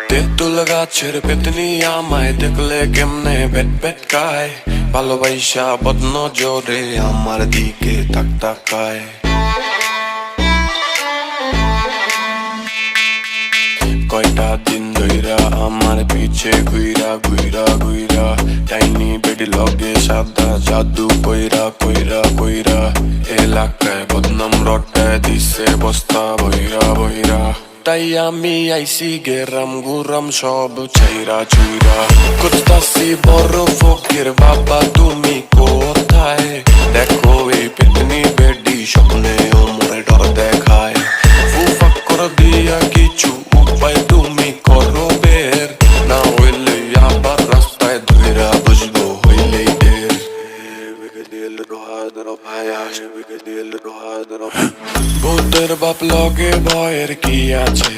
তেঁতুল গাছের পেতনি আমায় দেখলে কেমনে বেট বেট কায়, ভালোবাসা বদনজরে আমার দিকে তাক তাকায়। কয়টা দিন ধইরা আমার পিছে ঘুইরা ঘুইরা ঘুইরা, টাইনি বেডি লগে সাদা জাদু কইরা কইরা কইরা, এলাকায় বদনাম রটায় দিছে বস্তা বইরা বইরা। তাই আমি আইসি গেরাম গুরাম সব ছাইরা চুইরা, খুঁজতাছি বড় ফকির বাবা তুমি কোথায়, দেখো এই পেতনি বেডি স্বপ্নে ও মোরে ডর দেখায়। ফুফাক করে দিয়া কিছু উপায় তুমি করো বের, না হইলে আবার রাস্তায় ধইরা বুঝবো হইলেই ঢের। ভূতের বাপ লগে ভয়ের কি আছে,